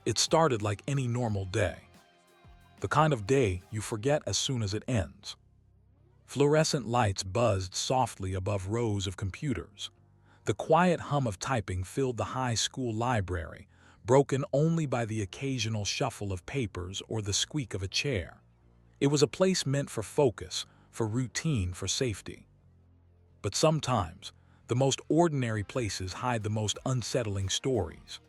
It started like any normal day. The kind of day you forget as soon as it ends. Fluorescent lights buzzed softly above rows of computers. The quiet hum of typing filled the high school library, broken only by the occasional shuffle of papers or the squeak of a chair. It was a place meant for focus, for routine, for safety. But sometimes, the most ordinary places hide the most unsettling stories.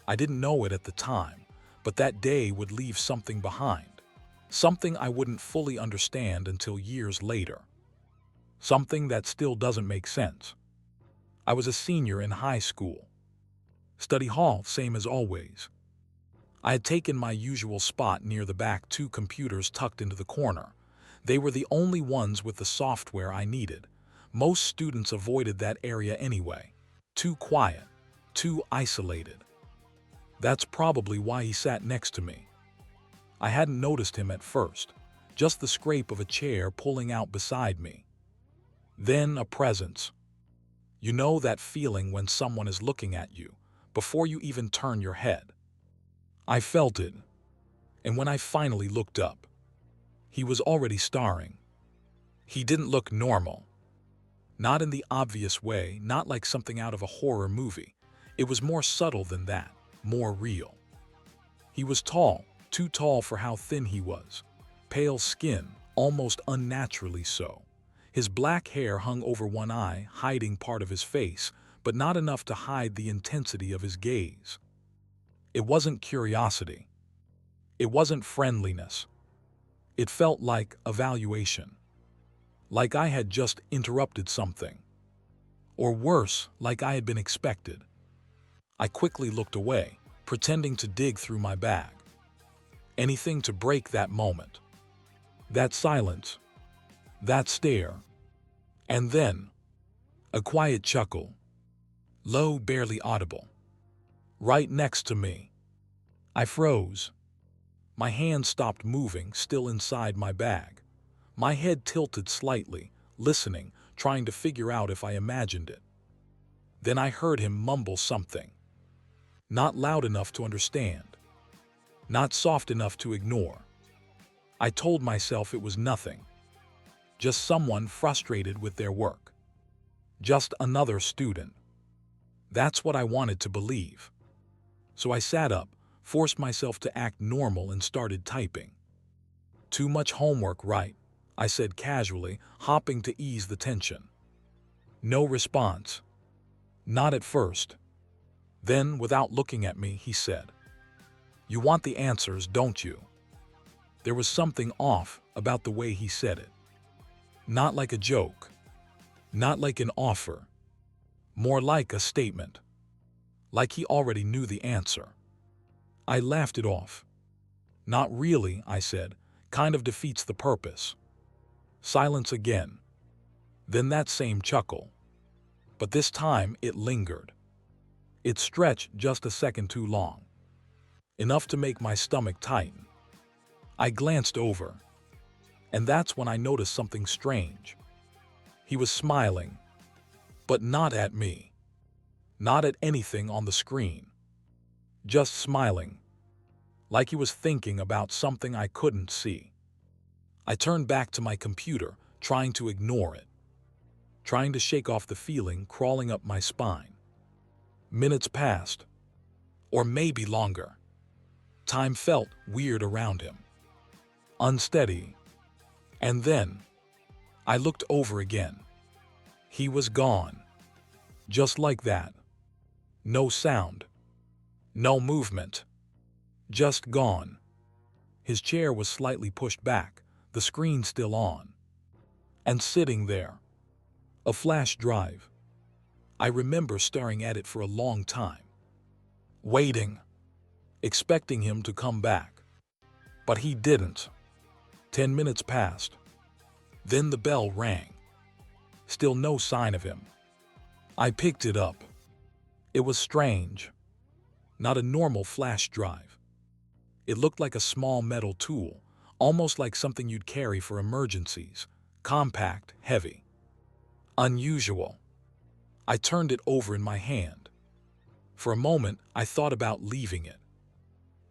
I didn't know it at the time, but that day would leave something behind. Something I wouldn't fully understand until years later. Something that still doesn't make sense. I was a senior in high school. Study hall, same as always. I had taken my usual spot near the back, two computers tucked into the corner. They were the only ones with the software I needed. Most students avoided that area anyway. Too quiet, too isolated. That's probably why he sat next to me. I hadn't noticed him at first, just the scrape of a chair pulling out beside me. Then a presence. You know that feeling when someone is looking at you, before you even turn your head. I felt it, and when I finally looked up, he was already staring. He didn't look normal. Not in the obvious way, not like something out of a horror movie. It was more subtle than that, more real. He was tall, too tall for how thin he was. Pale skin, almost unnaturally so. His black hair hung over one eye, hiding part of his face, but not enough to hide the intensity of his gaze. It wasn't curiosity. It wasn't friendliness. It felt like evaluation. Like I had just interrupted something. Or worse, like I had been expected. I quickly looked away, pretending to dig through my bag. Anything to break that moment. That silence. That stare. And then, a quiet chuckle. Low, barely audible. Right next to me. I froze. My hand stopped moving, still inside my bag. My head tilted slightly, listening, trying to figure out if I imagined it. Then I heard him mumble something. Not loud enough to understand. Not soft enough to ignore. I told myself it was nothing. Just someone frustrated with their work. Just another student. That's what I wanted to believe. So I sat up, forced myself to act normal and started typing. Too much homework, right? I said casually, hopping to ease the tension. No response. Not at first. Then, without looking at me, he said, "You want the answers, don't you?" There was something off about the way he said it. Not like a joke. Not like an offer. More like a statement. Like he already knew the answer. I laughed it off. "Not really," I said. "Kind of defeats the purpose." Silence again. Then that same chuckle. But this time it lingered. It stretched just a second too long. Enough to make my stomach tighten. I glanced over. And that's when I noticed something strange. He was smiling. But not at me. Not at anything on the screen. Just smiling. Like he was thinking about something I couldn't see. I turned back to my computer, trying to ignore it. Trying to shake off the feeling crawling up my spine. Minutes passed. Or maybe longer. Time felt weird around him. Unsteady. And then, I looked over again. He was gone. Just like that. No sound. No movement. Just gone. His chair was slightly pushed back, the screen still on. And sitting there. A flash drive. I remember staring at it for a long time. Waiting. Expecting him to come back. But he didn't. 10 minutes passed. Then the bell rang. Still no sign of him. I picked it up. It was strange. Not a normal flash drive. It looked like a small metal tool, almost like something you'd carry for emergencies. Compact, heavy. Unusual. I turned it over in my hand. For a moment, I thought about leaving it.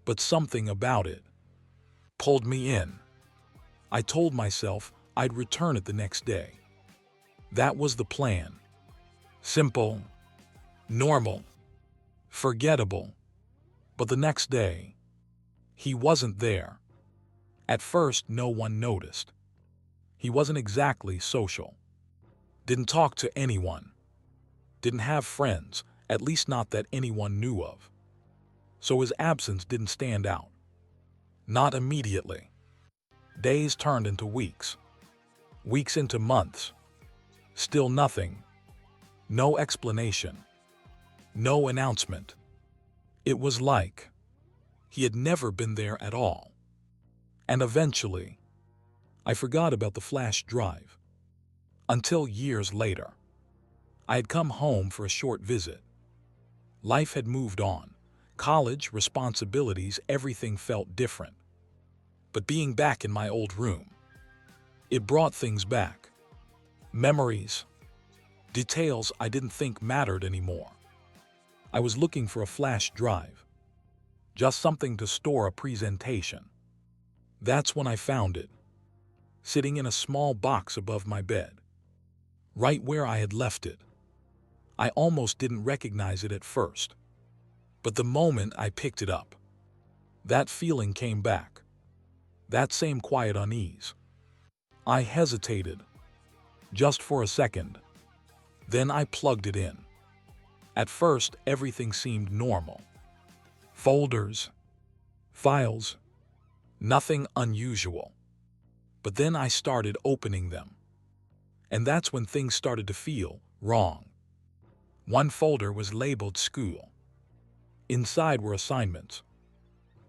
But something about it pulled me in. I told myself I'd return it the next day. That was the plan. Simple, normal, forgettable. But the next day, he wasn't there. At first, no one noticed. He wasn't exactly social. Didn't talk to anyone. Didn't have friends, at least not that anyone knew of. So his absence didn't stand out. Not immediately. Days turned into weeks. Weeks into months. Still nothing. No explanation. No announcement. It was like he had never been there at all. And eventually, I forgot about the flash drive. Until years later. I had come home for a short visit. Life had moved on. College, responsibilities, everything felt different. But being back in my old room, it brought things back. Memories, details I didn't think mattered anymore. I was looking for a flash drive. Just something to store a presentation. That's when I found it. Sitting in a small box above my bed. Right where I had left it. I almost didn't recognize it at first. But the moment I picked it up, that feeling came back. That same quiet unease. I hesitated. Just for a second. Then I plugged it in. At first, everything seemed normal. Folders, files, nothing unusual. But then I started opening them. And that's when things started to feel wrong. One folder was labeled school. Inside were assignments.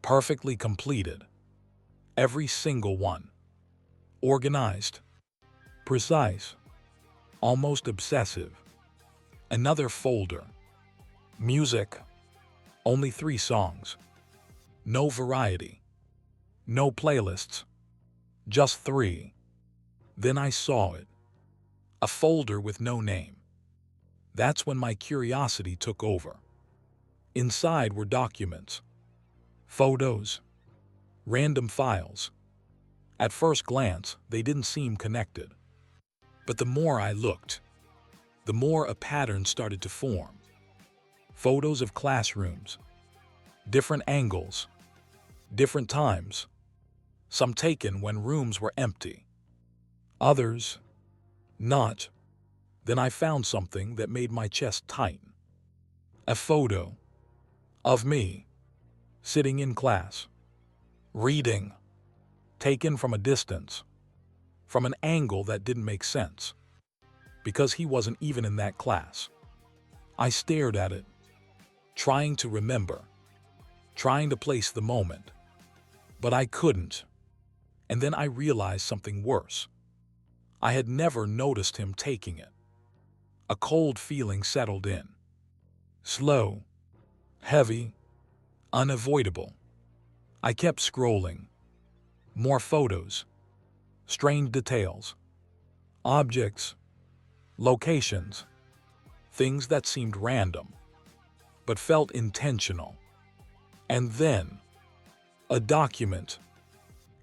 Perfectly completed. Every single one. Organized. Precise. Almost obsessive. Another folder. Music. Only 3 songs. No variety. No playlists. Just 3. Then I saw it. A folder with no name. That's when my curiosity took over. Inside were documents, photos, random files. At first glance, they didn't seem connected. But the more I looked, the more a pattern started to form. Photos of classrooms, different angles, different times. Some taken when rooms were empty. Others, not. Then I found something that made my chest tighten. A photo of me, sitting in class, reading, taken from a distance, from an angle that didn't make sense, because he wasn't even in that class. I stared at it, trying to remember, trying to place the moment, but I couldn't. And then I realized something worse. I had never noticed him taking it. A cold feeling settled in. Slow, heavy, unavoidable. I kept scrolling. More photos, strange details, objects, locations, things that seemed random, but felt intentional. And then, a document.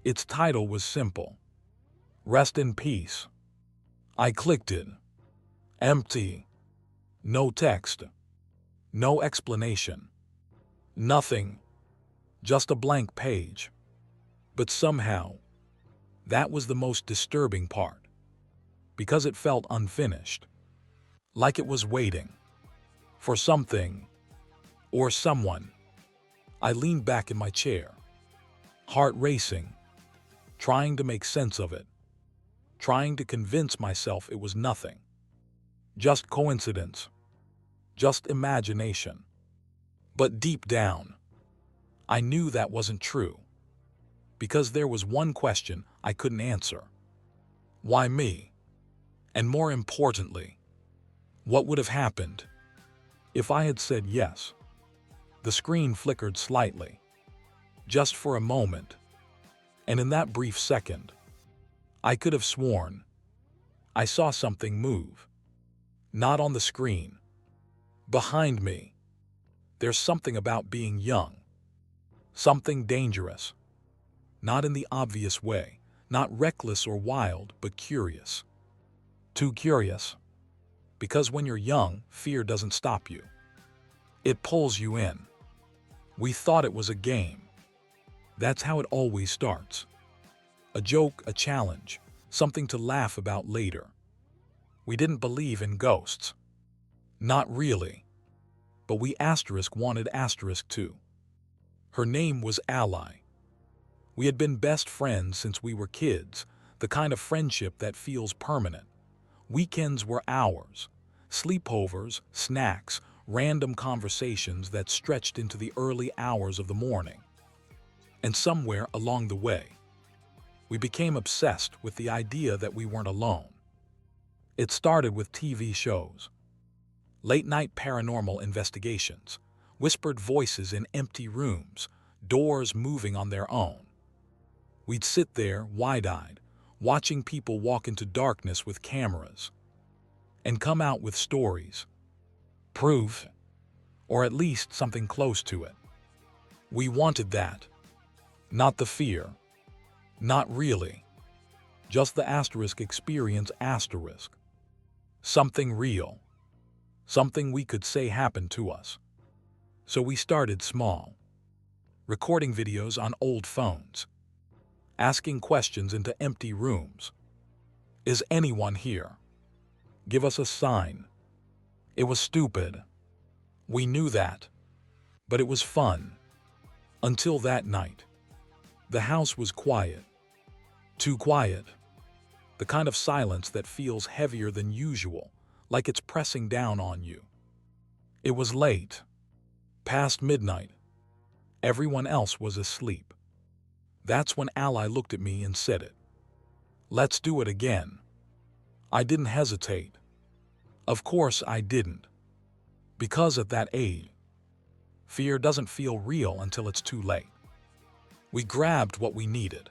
Its title was simple. Rest in Peace. I clicked it. Empty. No text. No explanation. Nothing. Just a blank page. But somehow, that was the most disturbing part. Because it felt unfinished. Like it was waiting. For something. Or someone. I leaned back in my chair. Heart racing. Trying to make sense of it. Trying to convince myself it was nothing. Just coincidence. Just imagination. But deep down, I knew that wasn't true. Because there was one question I couldn't answer. Why me? And more importantly, what would have happened if I had said yes? The screen flickered slightly. Just for a moment. And in that brief second, I could have sworn I saw something move. Not on the screen. Behind me. There's something about being young. Something dangerous. Not in the obvious way, not reckless or wild, but curious. Too curious. Because when you're young, fear doesn't stop you. It pulls you in. We thought it was a game. That's how it always starts. A joke, a challenge, something to laugh about later. We didn't believe in ghosts. Not really. But we wanted too. Her name was Ally. We had been best friends since we were kids, the kind of friendship that feels permanent. Weekends were ours. Sleepovers, snacks, random conversations that stretched into the early hours of the morning. And somewhere along the way, we became obsessed with the idea that we weren't alone. It started with TV shows. Late-night paranormal investigations, whispered voices in empty rooms, doors moving on their own. We'd sit there, wide-eyed, watching people walk into darkness with cameras, and come out with stories, proof, or at least something close to it. We wanted that. Not the fear. Not really. Just the asterisk experience asterisk. Something real. Something we could say happened to us. So we started small. Recording videos on old phones. Asking questions into empty rooms. Is anyone here? Give us a sign. It was stupid. We knew that. But it was fun. Until that night. The house was quiet. Too quiet. The kind of silence that feels heavier than usual, like it's pressing down on you. It was late. Past midnight. Everyone else was asleep. That's when Ally looked at me and said it. Let's do it again. I didn't hesitate. Of course I didn't. Because at that age, fear doesn't feel real until it's too late. We grabbed what we needed.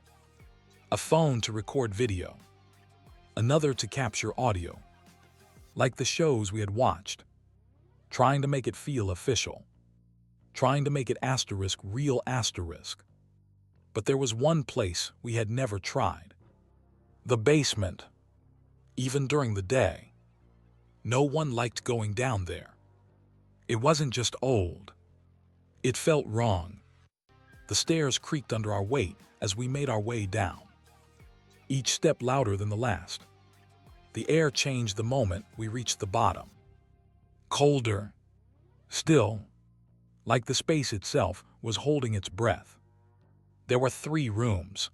A phone to record video. Another to capture audio. Like the shows we had watched. Trying to make it feel official. Trying to make it asterisk real asterisk. But there was one place we had never tried. The basement. Even during the day. No one liked going down there. It wasn't just old. It felt wrong. The stairs creaked under our weight as we made our way down. Each step louder than the last. The air changed the moment we reached the bottom. Colder. Still. Like the space itself was holding its breath. There were 3 rooms.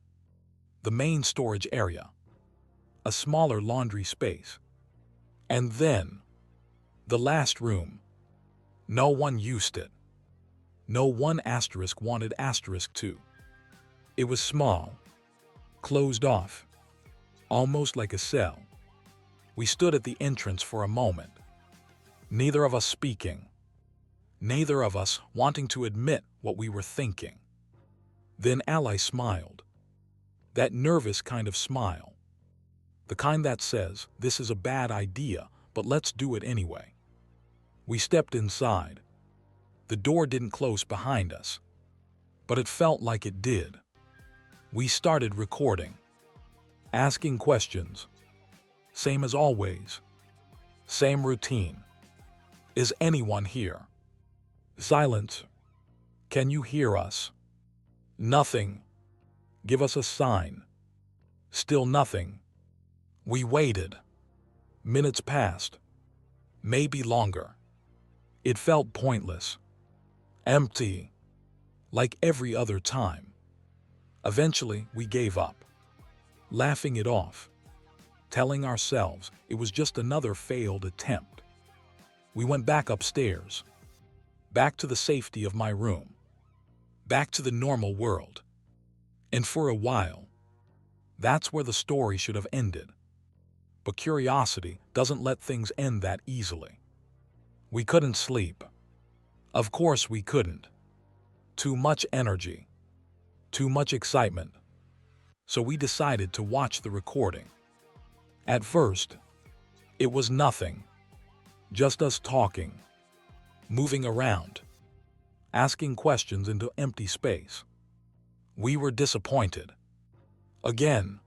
The main storage area. A smaller laundry space. And then, the last room. No one used it. No one asterisk wanted asterisk to. It was small. Closed off. Almost like a cell. We stood at the entrance for a moment. Neither of us speaking. Neither of us wanting to admit what we were thinking. Then Ally smiled. That nervous kind of smile. The kind that says, this is a bad idea, but let's do it anyway. We stepped inside. The door didn't close behind us, but it felt like it did. We started recording. Asking questions. Same as always. Same routine. Is anyone here? Silence. Can you hear us? Nothing. Give us a sign. Still nothing. We waited. Minutes passed. Maybe longer. It felt pointless. Empty. Like every other time. Eventually, we gave up. Laughing it off. Telling ourselves it was just another failed attempt. We went back upstairs. Back to the safety of my room. Back to the normal world. And for a while, that's where the story should have ended. But curiosity doesn't let things end that easily. We couldn't sleep. Of course we couldn't. Too much energy. Too much excitement. So we decided to watch the recording. At first, it was nothing. Just us talking. Moving around. asking questions into empty space. We were disappointed. Again.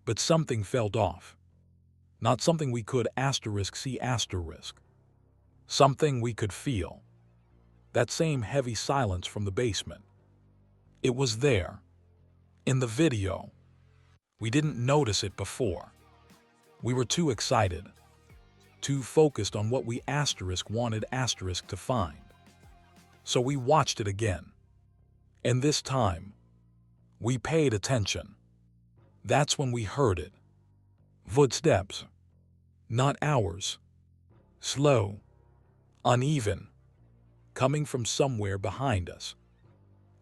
But something felt off. Not something we could *C*. Something we could feel. That same heavy silence from the basement. It was there. In the video. We didn't notice it before. We were too excited. Too focused on what we wanted to find. So we watched it again. And this time, we paid attention. That's when we heard it. Footsteps. Not ours. Slow. Uneven. Coming from somewhere behind us.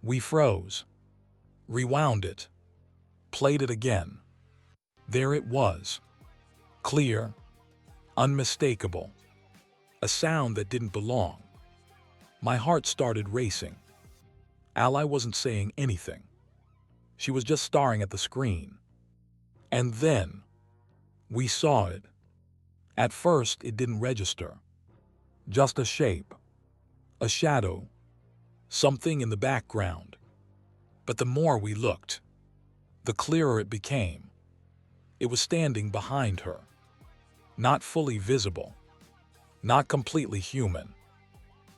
We froze. Rewound it. Played it again. There it was. Clear. Unmistakable. A sound that didn't belong. My heart started racing. Ally wasn't saying anything. She was just staring at the screen. And then, we saw it. At first, it didn't register. Just a shape. A shadow. Something in the background. But the more we looked, the clearer it became. It was standing behind her. Not fully visible. Not completely human.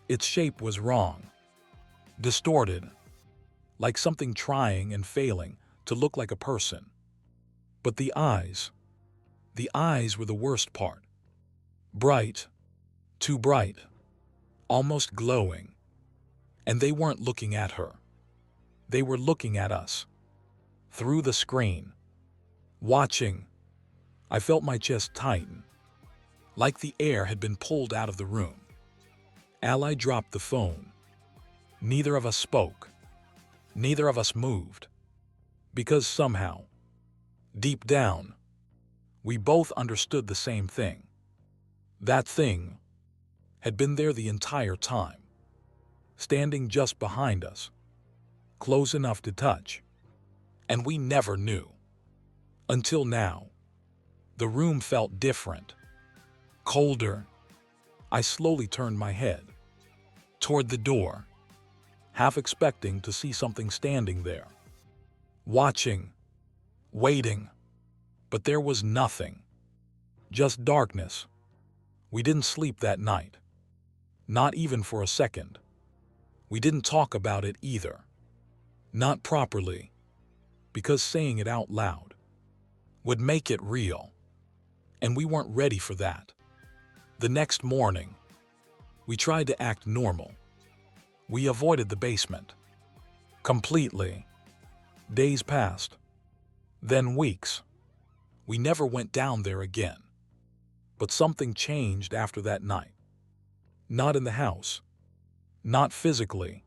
Its shape was wrong. Distorted. Like something trying and failing to look like a person. But the eyes were the worst part. Bright. Too bright. Almost glowing. And they weren't looking at her. They were looking at us. Through the screen. Watching. I felt my chest tighten. Like the air had been pulled out of the room. Ally dropped the phone. Neither of us spoke. Neither of us moved. Because somehow, deep down, we both understood the same thing. That thing had been there the entire time. Standing just behind us. Close enough to touch. And we never knew. Until now. The room felt different. Colder. I slowly turned my head. Toward the door. Half expecting to see something standing there. Watching. Waiting. But there was nothing. Just darkness. We didn't sleep that night. Not even for a second. We didn't talk about it either. Not properly. Because saying it out loud would make it real. And we weren't ready for that. The next morning, we tried to act normal. We avoided the basement. Completely. Days passed. Then weeks. We never went down there again. But something changed after that night. Not in the house. Not physically.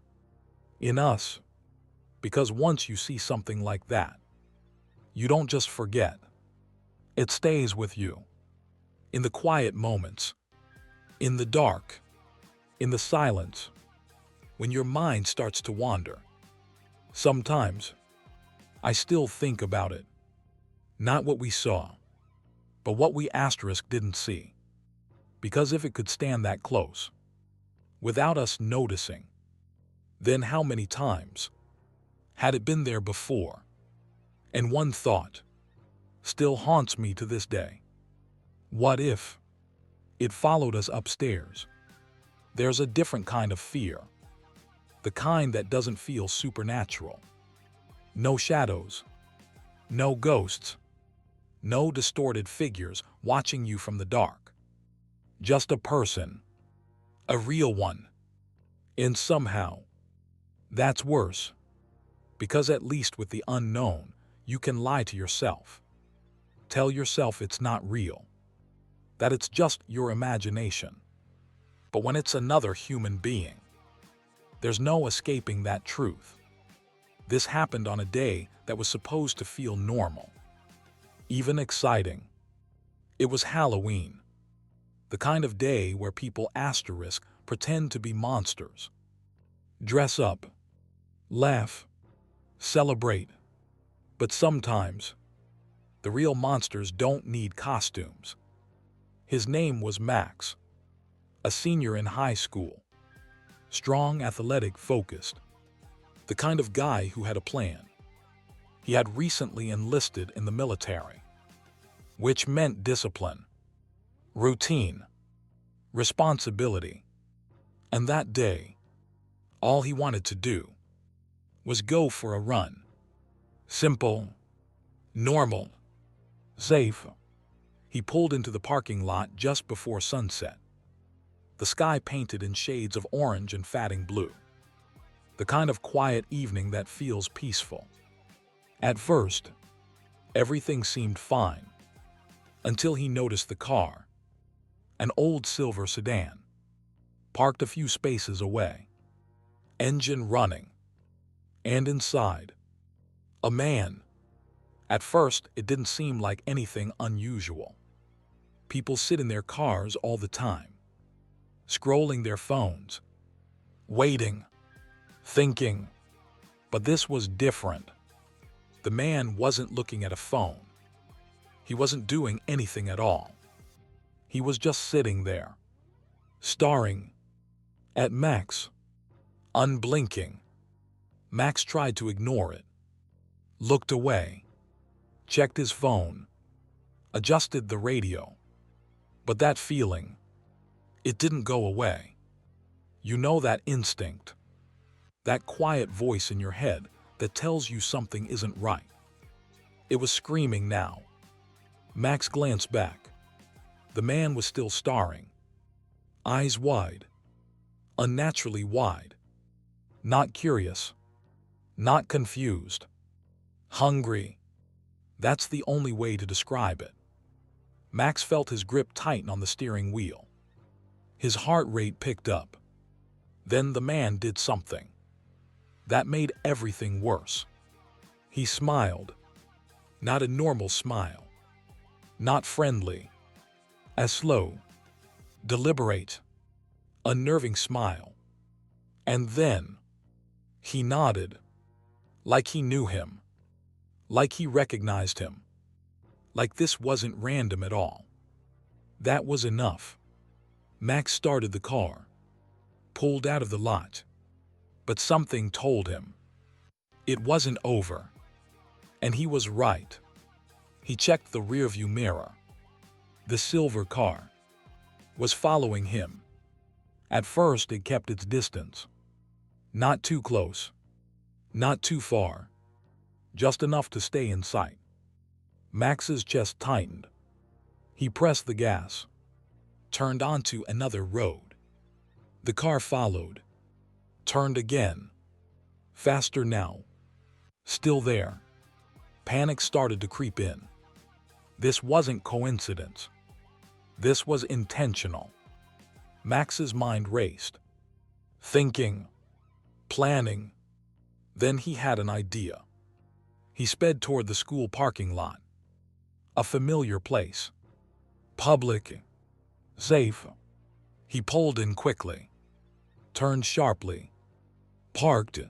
In us. Because once you see something like that, you don't just forget. It stays with you. In the quiet moments. In the dark. In the silence. When your mind starts to wander. Sometimes, I still think about it. Not what we saw, but what we didn't see. Because if it could stand that close, without us noticing, then how many times had it been there before? And one thought still haunts me to this day. What if it followed us upstairs? There's a different kind of fear. The kind that doesn't feel supernatural. No shadows. No ghosts. No distorted figures watching you from the dark. Just a person. A real one. And somehow, that's worse. Because at least with the unknown, you can lie to yourself. Tell yourself it's not real. That it's just your imagination. But when it's another human being, there's no escaping that truth. This happened on a day that was supposed to feel normal. Even exciting. It was Halloween. The kind of day where people pretend to be monsters. Dress up. Laugh. Celebrate. But sometimes, the real monsters don't need costumes. His name was Max. A senior in high school. Strong, athletic, focused. The kind of guy who had a plan. He had recently enlisted in the military, which meant discipline, routine, responsibility. And that day, all he wanted to do was go for a run. Simple, normal, safe. He pulled into the parking lot just before sunset. The sky painted in shades of orange and fading blue. The kind of quiet evening that feels peaceful. At first, everything seemed fine, until he noticed the car, an old silver sedan, parked a few spaces away, engine running, and inside, a man. At first, it didn't seem like anything unusual. People sit in their cars all the time, scrolling their phones, waiting, thinking. But this was different. The man wasn't looking at a phone. He wasn't doing anything at all. He was just sitting there, staring at Max, unblinking. Max tried to ignore it, looked away, checked his phone, adjusted the radio. But that feeling, it didn't go away. You know that instinct, that quiet voice in your head that tells you something isn't right. It was screaming now. Max glanced back. The man was still staring, eyes wide, unnaturally wide. Not curious, not confused, hungry. That's the only way to describe it. Max felt his grip tighten on the steering wheel. His heart rate picked up. Then the man did something that made everything worse. He smiled. Not a normal smile. Not friendly. A slow, deliberate, unnerving smile. And then, he nodded. Like he knew him. Like he recognized him. Like this wasn't random at all. That was enough. Max started the car, pulled out of the lot. But something told him it wasn't over. And he was right. He checked the rearview mirror. The silver car was following him. At first, it kept its distance. Not too close, not too far, just enough to stay in sight. Max's chest tightened. He pressed the gas, turned onto another road. The car followed, turned again, faster now, still there. Panic started to creep in. This wasn't coincidence. This was intentional. Max's mind raced, thinking, planning. Then he had an idea. He sped toward the school parking lot. A familiar place. Public. Safe. He pulled in quickly. Turned sharply. Parked.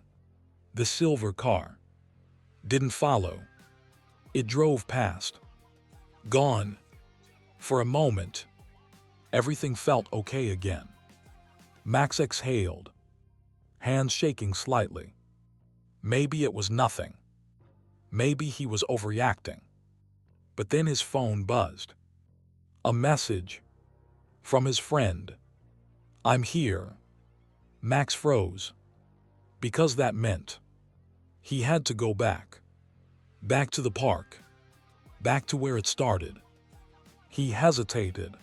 The silver car didn't follow. It drove past. Gone. For a moment, everything felt okay again. Max exhaled, hands shaking slightly. Maybe it was nothing. Maybe he was overreacting. But then his phone buzzed. A message from his friend. "I'm here." Max froze, because that meant he had to go back. Back to the park. Back to where it started. He hesitated,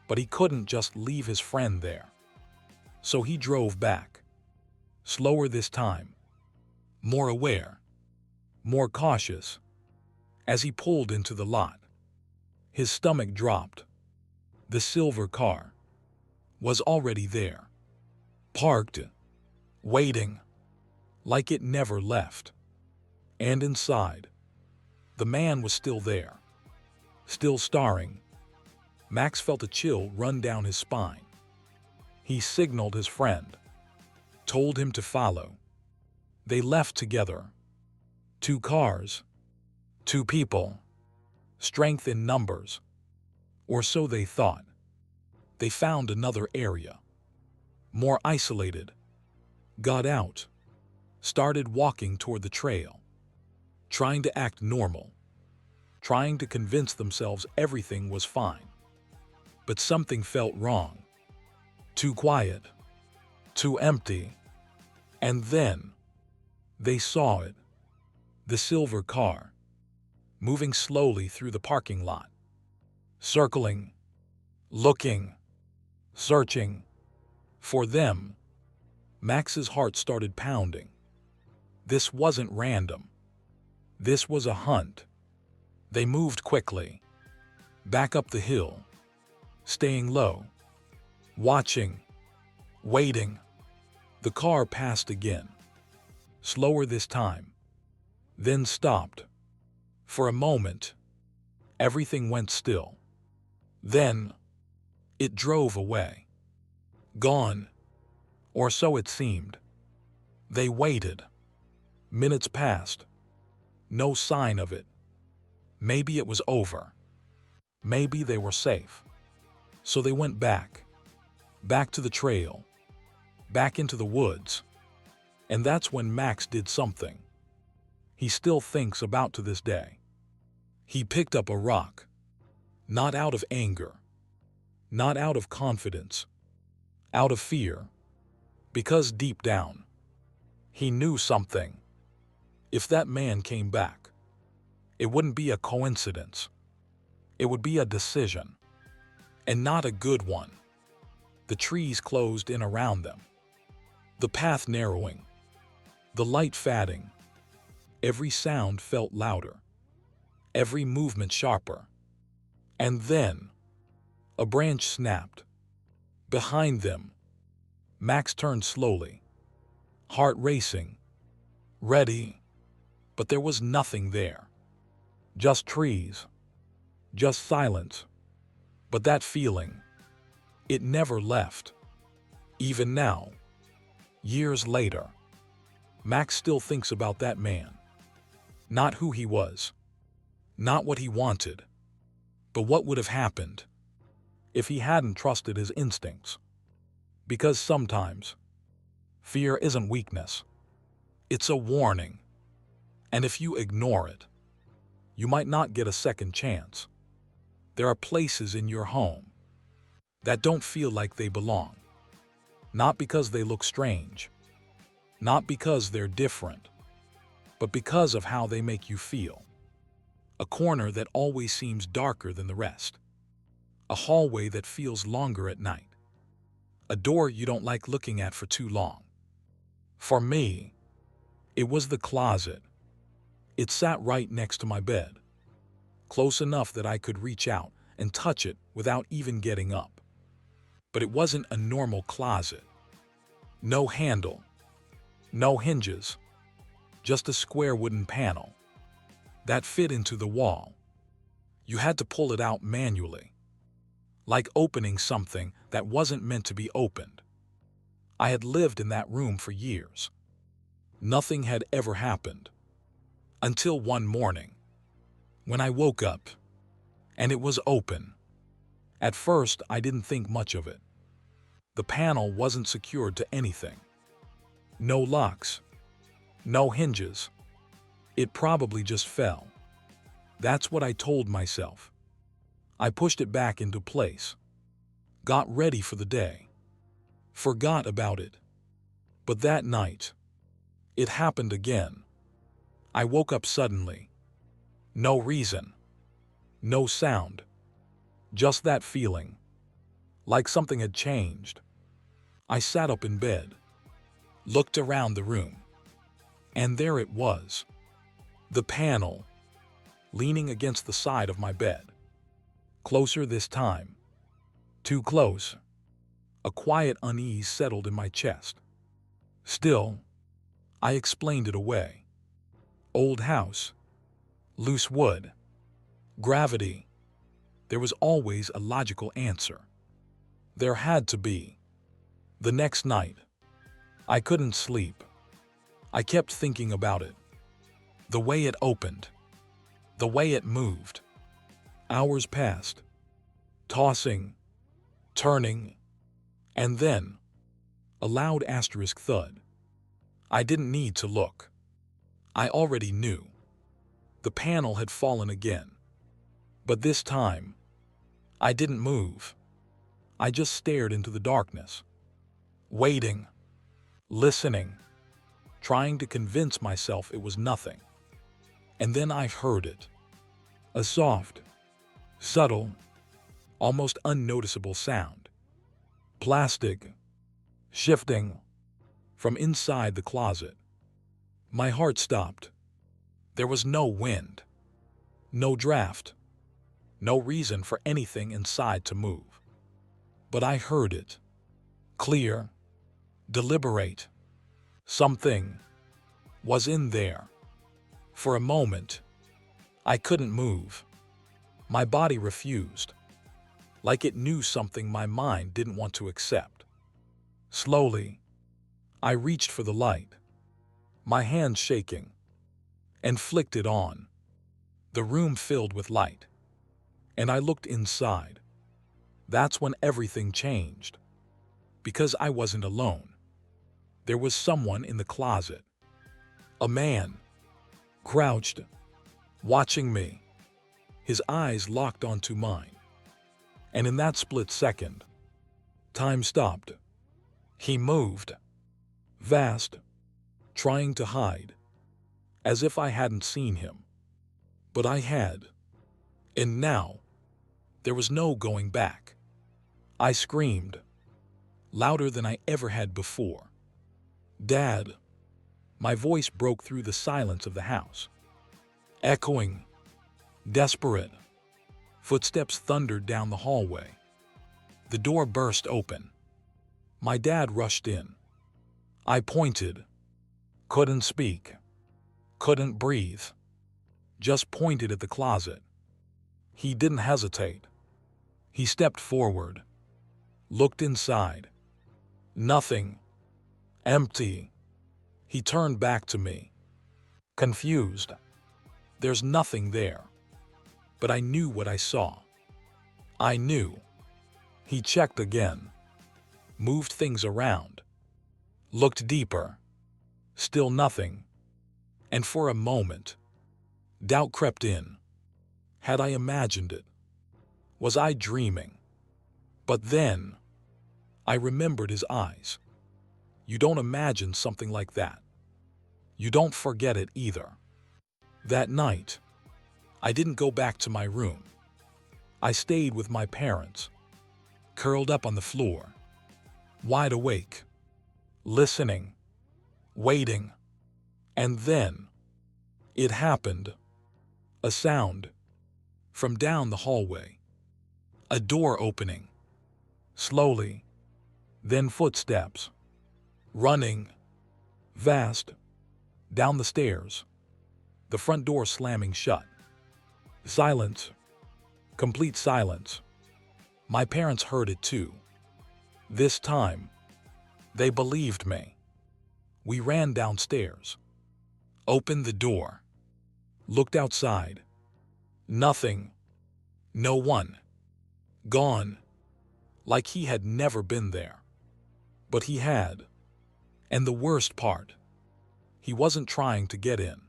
but he couldn't just leave his friend there. So he drove back. Slower this time. More aware. More cautious. As he pulled into the lot, his stomach dropped. The silver car was already there. Parked. Waiting. Like it never left. And inside, the man was still there. Still staring. Max felt a chill run down his spine. He signaled his friend, told him to follow. They left together. 2 cars, 2 people, strength in numbers. Or so they thought. They found another area. more isolated, got out, started walking toward the trail, trying to act normal, trying to convince themselves everything was fine. But something felt wrong. Too quiet, too empty. And then they saw it. The silver car, moving slowly through the parking lot, circling, looking, searching. For them, Max's heart started pounding. This wasn't random. This was a hunt. They moved quickly, back up the hill, staying low, watching, waiting. The car passed again, slower this time, then stopped. For a moment, everything went still. Then, it drove away. Gone, or so it seemed. They waited. Minutes passed. No sign of it. Maybe it was over. Maybe they were safe. So they went back to the trail, back into the woods. And that's when Max did something he still thinks about to this day. He picked up a rock, not out of anger, not out of confidence, out of fear, because deep down, he knew something. If that man came back, it wouldn't be a coincidence. It would be a decision, and not a good one. The trees closed in around them, the path narrowing, the light fading. Every sound felt louder, every movement sharper. And then, a branch snapped. Behind them, Max turned slowly, heart racing, ready, but there was nothing there. Just trees, just silence. But that feeling, it never left. Even now, years later, Max still thinks about that man. Not who he was, not what he wanted, but what would have happened if he hadn't trusted his instincts. Because sometimes, fear isn't weakness. It's a warning. And if you ignore it, you might not get a second chance. There are places in your home that don't feel like they belong. Not because they look strange, not because they're different, but because of how they make you feel. A corner that always seems darker than the rest. A hallway that feels longer at night. A door you don't like looking at for too long. For me, it was the closet. It sat right next to my bed, close enough that I could reach out and touch it without even getting up. But it wasn't a normal closet. No handle, no hinges, just a square wooden panel that fit into the wall. You had to pull it out manually, like opening something that wasn't meant to be opened. I had lived in that room for years. Nothing had ever happened. Until one morning, when I woke up, and it was open. At first, I didn't think much of it. The panel wasn't secured to anything. No locks, no hinges. It probably just fell. That's what I told myself. I pushed it back into place, got ready for the day, forgot about it. But that night, it happened again. I woke up suddenly. No reason, no sound, just that feeling, like something had changed. I sat up in bed, looked around the room, and there it was. The panel, leaning against the side of my bed. Closer this time. Too close. A quiet unease settled in my chest. Still, I explained it away. Old house. Loose wood. Gravity. There was always a logical answer. There had to be. The next night, I couldn't sleep. I kept thinking about it. The way it opened. The way it moved. Hours passed. Tossing. Turning. And then, A loud asterisk thud. I didn't need to look. I already knew. The panel had fallen again. But this time, I didn't move. I just stared into the darkness, waiting, listening, trying to convince myself it was nothing. And then I heard it. A soft, subtle, almost unnoticeable sound. Plastic, shifting, from inside the closet. My heart stopped. There was no wind, no draft, no reason for anything inside to move. But I heard it. Clear, deliberate. Something was in there. For a moment, I couldn't move. My body refused, like it knew something my mind didn't want to accept. Slowly, I reached for the light, my hand shaking, and flicked it on. The room filled with light, and I looked inside. That's when everything changed. Because I wasn't alone. There was someone in the closet. A man, crouched, watching me, his eyes locked onto mine. And in that split second, time stopped. He moved, vast, trying to hide, as if I hadn't seen him. But I had. And now, there was no going back. I screamed, louder than I ever had before. "Dad!" My voice broke through the silence of the house. Echoing, desperate. Footsteps thundered down the hallway. The door burst open. My dad rushed in. I pointed. Couldn't speak. Couldn't breathe. Just pointed at the closet. He didn't hesitate. He stepped forward. Looked inside. Nothing. Empty. He turned back to me. Confused. There's nothing there. But I knew what I saw. I knew. He checked again. Moved things around. Looked deeper. Still nothing. And for a moment, doubt crept in. Had I imagined it? Was I dreaming? But then, I remembered his eyes. You don't imagine something like that. You don't forget it either. That night, I didn't go back to my room. I stayed with my parents, curled up on the floor, wide awake, listening, waiting. And then, it happened. A sound from down the hallway. A door opening. Slowly. Then footsteps. Running. Fast. Down the stairs. The front door slamming shut. Silence. Complete silence. My parents heard it too. This time, they believed me. We ran downstairs. Opened the door. Looked outside. Nothing. No one. Gone. Like he had never been there. But he had. And the worst part, he wasn't trying to get in.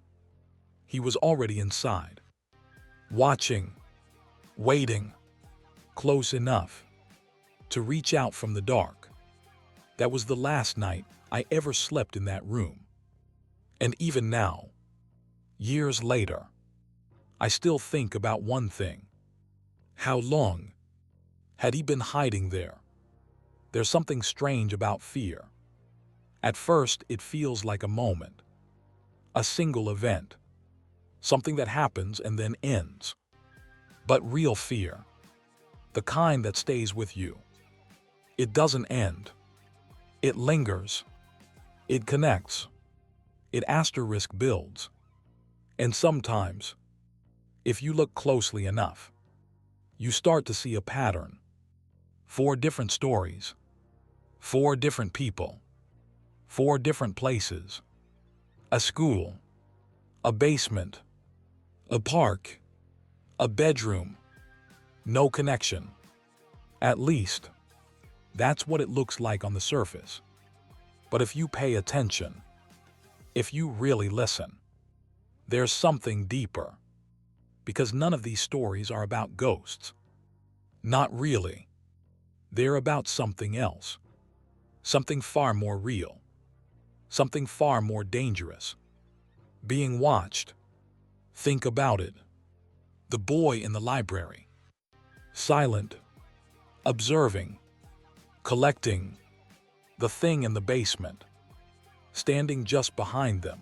He was already inside. Watching. Waiting. Close enough to reach out from the dark. That was the last night I ever slept in that room. And even now, years later, I still think about one thing. How long had he been hiding there? There's something strange about fear. At first, it feels like a moment, a single event, something that happens and then ends. But real fear, the kind that stays with you, it doesn't end. It lingers. It connects. It asterisk builds. And sometimes, if you look closely enough, you start to see a pattern. 4 different stories, 4 different people, 4 different places. A school, a basement, a park, a bedroom. No connection. At least, that's what it looks like on the surface. But if you pay attention, if you really listen, there's something deeper. Because none of these stories are about ghosts. Not really. They're about something else. Something far more real. Something far more dangerous. Being watched. Think about it. The boy in the library. Silent. Observing. Collecting. The thing in the basement. Standing just behind them.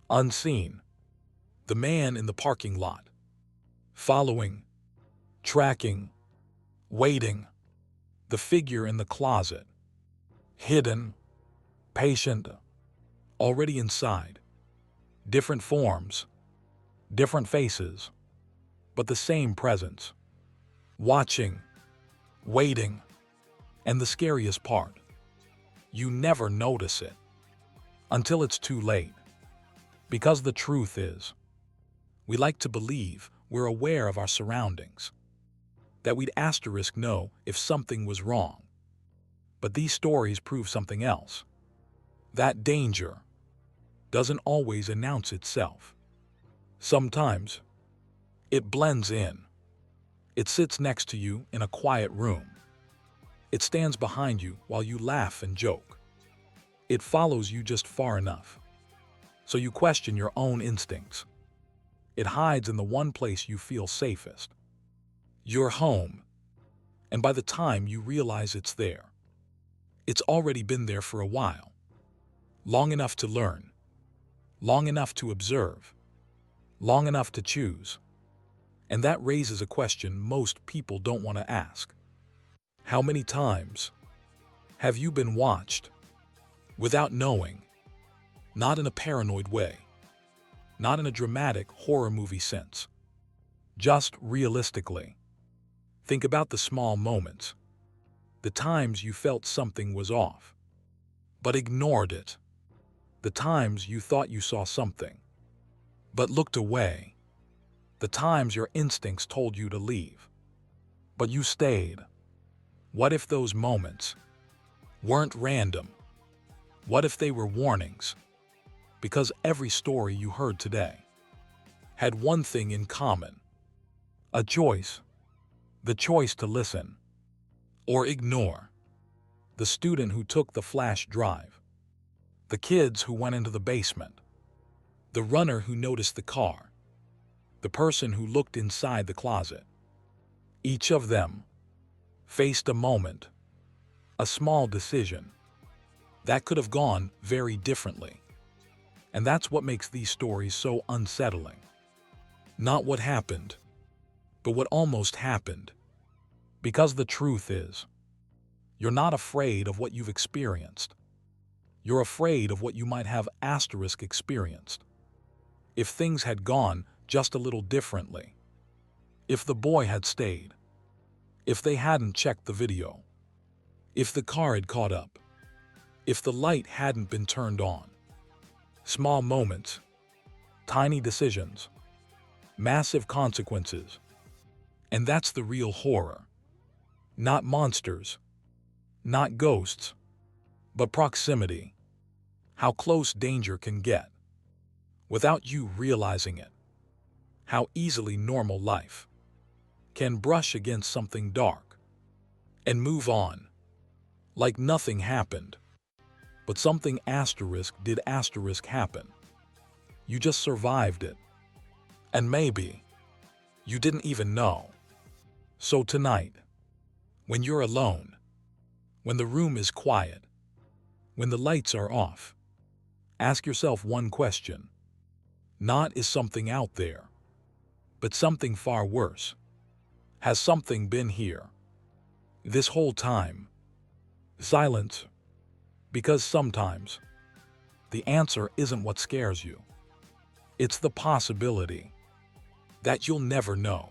Unseen. The man in the parking lot. Following. Tracking. Waiting. The figure in the closet. Hidden. Patient. Already inside. Different forms. Different faces. But the same presence. Watching. Waiting. And the scariest part. You never notice it. Until it's too late. Because the truth is, we like to believe we're aware of our surroundings. That we'd asterisk know if something was wrong. But these stories prove something else. That danger doesn't always announce itself. Sometimes, it blends in. It sits next to you in a quiet room. It stands behind you while you laugh and joke. It follows you just far enough, so you question your own instincts. It hides in the one place you feel safest. Your home. And by the time you realize it's there, it's already been there for a while. Long enough to learn. Long enough to observe. Long enough to choose. And that raises a question most people don't want to ask. How many times have you been watched without knowing? Not in a paranoid way. Not in a dramatic horror movie sense. Just realistically. Think about the small moments. The times you felt something was off, but ignored it. The times you thought you saw something, but looked away. The times your instincts told you to leave, but you stayed. What if those moments weren't random? What if they were warnings? Because every story you heard today had one thing in common. A choice. The choice to listen or ignore. The student who took the flash drive. The kids who went into the basement. The runner who noticed the car. The person who looked inside the closet. Each of them faced a moment, a small decision, that could have gone very differently. And that's what makes these stories so unsettling. Not what happened, but what almost happened. Because the truth is, you're not afraid of what you've experienced. You're afraid of what you might have experienced. If things had gone just a little differently. If the boy had stayed. If they hadn't checked the video. If the car had caught up. If the light hadn't been turned on. Small moments. Tiny decisions. Massive consequences. And that's the real horror. Not monsters. Not ghosts. But proximity. How close danger can get. Without you realizing it. How easily normal life can brush against something dark and move on like nothing happened. But something did happen. You just survived it. And maybe you didn't even know. So tonight, when you're alone, when the room is quiet, when the lights are off, ask yourself one question. Not is something out there, but something far worse. Has something been here this whole time? Silence. Because sometimes the answer isn't what scares you. It's the possibility that you'll never know.